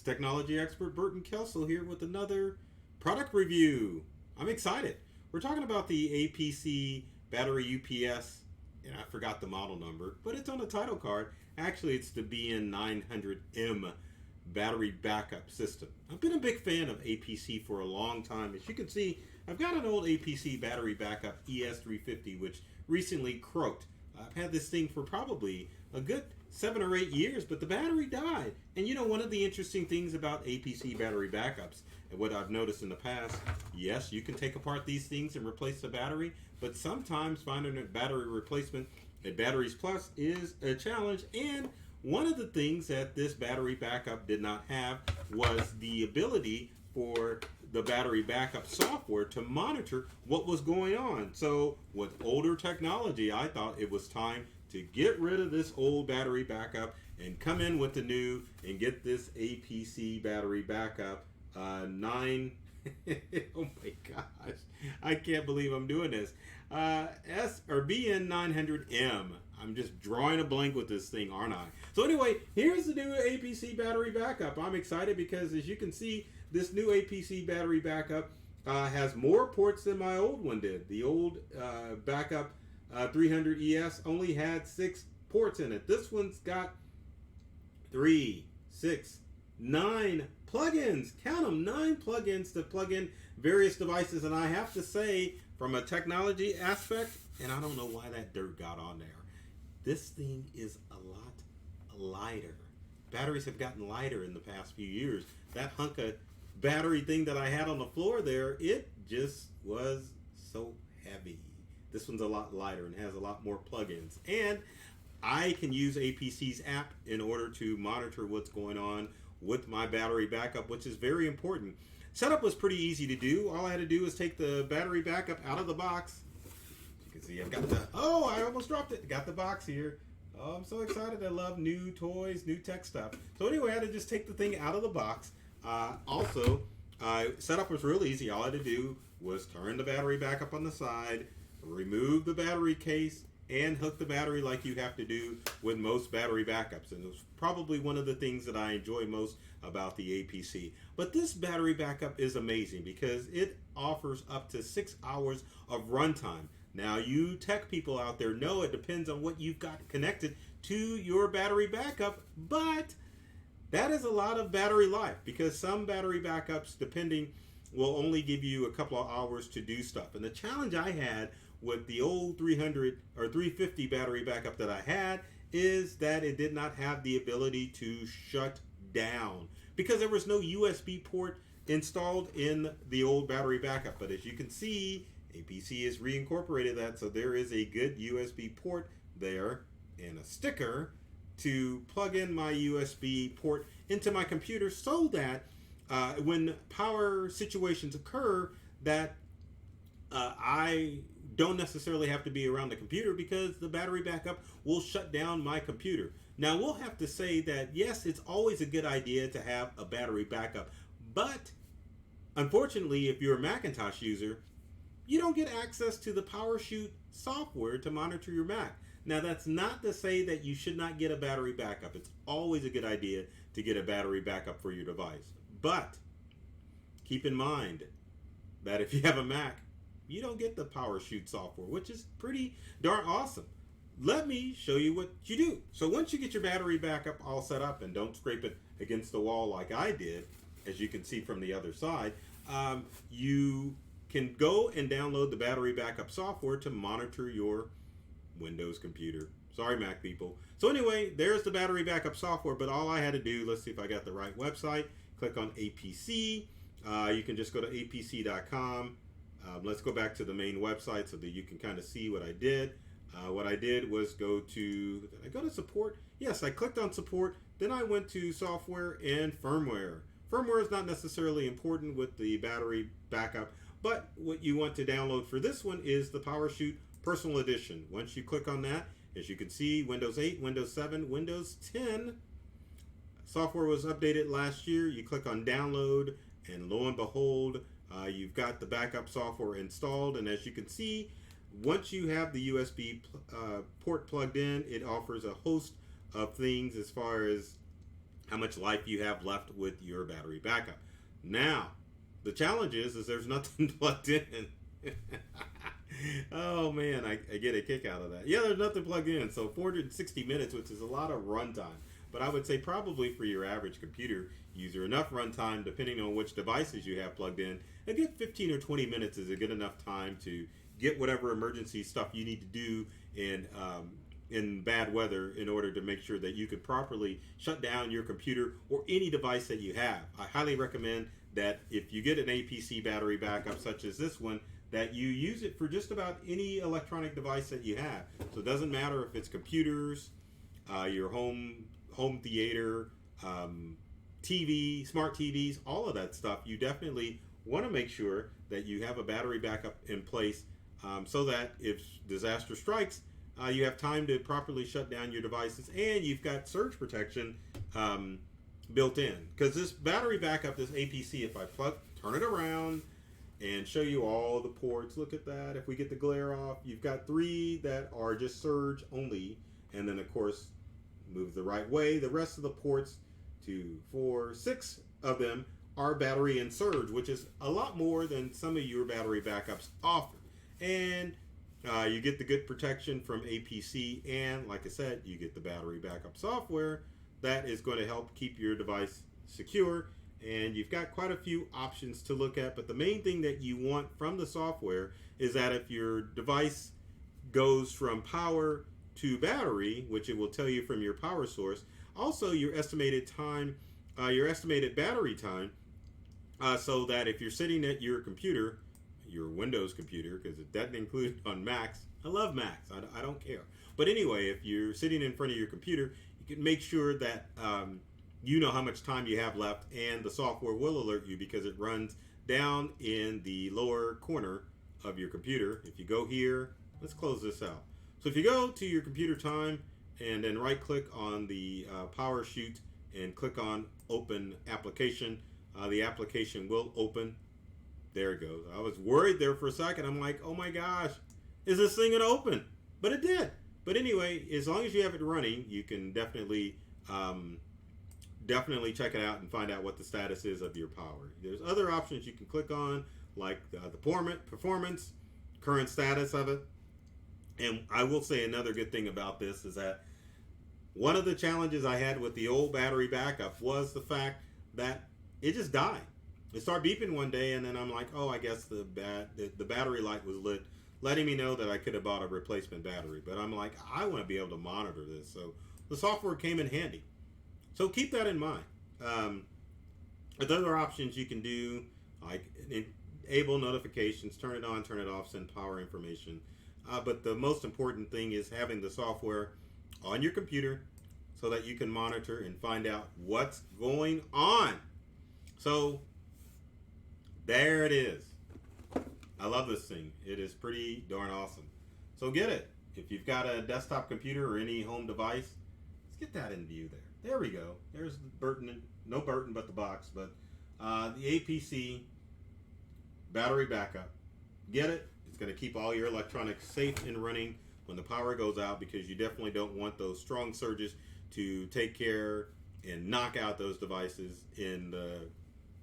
technology expert Burton Kelso here with another product review. I'm excited. We're talking about the APC battery UPS, and I forgot the model number, but it's on the title card. Actually, it's the BM900M battery backup system. I've been a big fan of APC for a long time. As you can see, I've got an old APC battery backup ES350, which recently croaked. I've had this thing for probably a good 7 or 8 years, but the battery died. And you know, one of the interesting things about APC battery backups, and what I've noticed in the past, yes, you can take apart these things and replace the battery, but sometimes finding a battery replacement at Batteries Plus is a challenge. And one of the things that this battery backup did not have was the ability for the battery backup software to monitor what was going on. So with older technology, I thought it was time to get rid of this old battery backup and come in with the new and get this APC battery backup 9 oh my gosh, I can't believe I'm doing this. BN900M. I'm just drawing a blank with this thing, aren't I? So anyway, here's the new APC battery backup. I'm excited because, as you can see, this new APC battery backup has more ports than my old one did. The old backup 300ES only had 6 ports in it. This one's got 3, 6, 9 plugins. Count them, 9 plugins to plug in various devices. And I have to say, from a technology aspect, and I don't know why that dirt got on there, this thing is a lot lighter. Batteries have gotten lighter in the past few years. That hunk of battery thing that I had on the floor there, it just was so heavy. This one's a lot lighter and has a lot more plugins. And I can use APC's app in order to monitor what's going on with my battery backup, which is very important. Setup was pretty easy to do. All I had to do was take the battery backup out of the box. You can see I've got the, oh, I almost dropped it. Got the box here. Oh, I'm so excited. I love new toys, new tech stuff. So anyway, I had to just take the thing out of the box. Setup was real easy. All I had to do was turn the battery back up on the side, remove the battery case, and hook the battery like you have to do with most battery backups. And it was probably one of the things that I enjoy most about the APC. But this battery backup is amazing because it offers up to 6 hours of runtime. Now, you tech people out there know it depends on what you've got connected to your battery backup, but that is a lot of battery life because some battery backups, depending, will only give you a couple of hours to do stuff. And the challenge I had with the old 300 or 350 battery backup that I had is that it did not have the ability to shut down because there was no USB port installed in the old battery backup. But as you can see, APC has reincorporated that, so there is a good USB port there and a sticker to plug in my USB port into my computer so that when power situations occur that I don't necessarily have to be around the computer because the battery backup will shut down my computer. Now, we'll have to say that, yes, it's always a good idea to have a battery backup, but unfortunately, if you're a Macintosh user, you don't get access to the PowerShoot software to monitor your Mac. Now, that's not to say that you should not get a battery backup. It's always a good idea to get a battery backup for your device. But keep in mind that if you have a Mac, you don't get the PowerShoot software, which is pretty darn awesome. Let me show you what you do. So once you get your battery backup all set up, and don't scrape it against the wall like I did, as you can see from the other side, you can go and download the battery backup software to monitor your Windows computer. Sorry, Mac people. So anyway, there's the battery backup software, but all I had to do, let's see if I got the right website, click on APC. You can just go to apc.com. Let's go back to the main website so that you can kind of see what I did. What I did was did I go to support? Yes, I clicked on support. Then I went to software and firmware. Firmware is not necessarily important with the battery backup, but what you want to download for this one is the PowerShoot Personal Edition. Once you click on that, as you can see, Windows 8, Windows 7, Windows 10. Software was updated last year. You click on download, and lo and behold, you've got the backup software installed. And as you can see, once you have the USB port plugged in, it offers a host of things as far as how much life you have left with your battery backup. Now, the challenge is there's nothing plugged in. Oh man, I get a kick out of that. Yeah, there's nothing plugged in. So 460 minutes, which is a lot of runtime. But I would say probably for your average computer user, enough runtime, depending on which devices you have plugged in, a good 15 or 20 minutes is a good enough time to get whatever emergency stuff you need to do in bad weather in order to make sure that you could properly shut down your computer or any device that you have. I highly recommend that if you get an APC battery backup such as this one, that you use it for just about any electronic device that you have. So it doesn't matter if it's computers, your home theater, TV, smart TVs, all of that stuff. You definitely want to make sure that you have a battery backup in place so that if disaster strikes, you have time to properly shut down your devices, and you've got surge protection built in. Because this battery backup, this APC, if I turn it around and show you all the ports, look at that. If we get the glare off, you've got 3 that are just surge only, and then of course move the right way. The rest of the ports, 2, 4, 6 of them are battery and surge, which is a lot more than some of your battery backups offer. And you get the good protection from APC, and like I said, you get the battery backup software that is going to help keep your device secure. And you've got quite a few options to look at, but the main thing that you want from the software is that if your device goes from power to battery, which it will tell you from your power source, also your estimated time, your estimated battery time, so that if you're sitting at your computer, your Windows computer, because it doesn't include on Macs. I love Macs. I don't care. But anyway, if you're sitting in front of your computer, you can make sure that you know how much time you have left, and the software will alert you because it runs down in the lower corner of your computer. If you go here, let's close this out. So if you go to your computer time and then right click on the power chute and click on open application, the application will open. There it goes. I was worried there for a second. I'm like, oh my gosh, is this thing gonna open? But it did. But anyway, as long as you have it running, you can definitely check it out and find out what the status is of your power. There's other options you can click on, like the performance, current status of it. And I will say another good thing about this is that one of the challenges I had with the old battery backup was the fact that it just died. It started beeping one day, and then I'm like, oh, I guess the battery light was lit, letting me know that I could have bought a replacement battery. But I'm like, I want to be able to monitor this. So the software came in handy. So keep that in mind. There's other options you can do, like enable notifications, turn it on, turn it off, send power information. But the most important thing is having the software on your computer so that you can monitor and find out what's going on. So there it is. I love this thing. It is pretty darn awesome. So get it. If you've got a desktop computer or any home device, let's get that in view there. There we go. There's the Burton, no Burton but the box, but the APC battery backup. Get it? It's going to keep all your electronics safe and running when the power goes out, because you definitely don't want those strong surges to take care and knock out those devices in the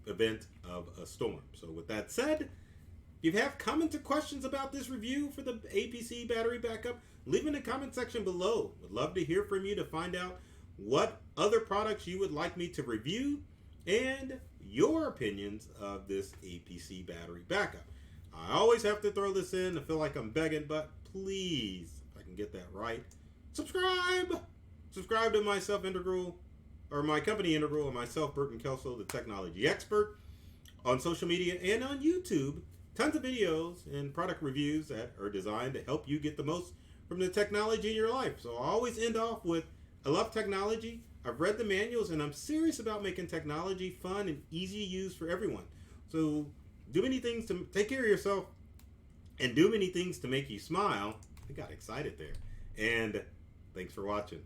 event of a storm. So with that said, if you have comments or questions about this review for the APC battery backup, leave in the comment section below. Would love to hear from you to find out what other products you would like me to review and your opinions of this APC battery backup. I always have to throw this in. I feel like I'm begging, but please, if I can get that right, subscribe! Subscribe to myself, Integral, or my company Integral, and myself, Burton Kelso, the technology expert, on social media and on YouTube. Tons of videos and product reviews that are designed to help you get the most from the technology in your life. So I always end off with, I love technology. I've read the manuals, and I'm serious about making technology fun and easy to use for everyone. So do many things to take care of yourself and do many things to make you smile. I got excited there. And thanks for watching.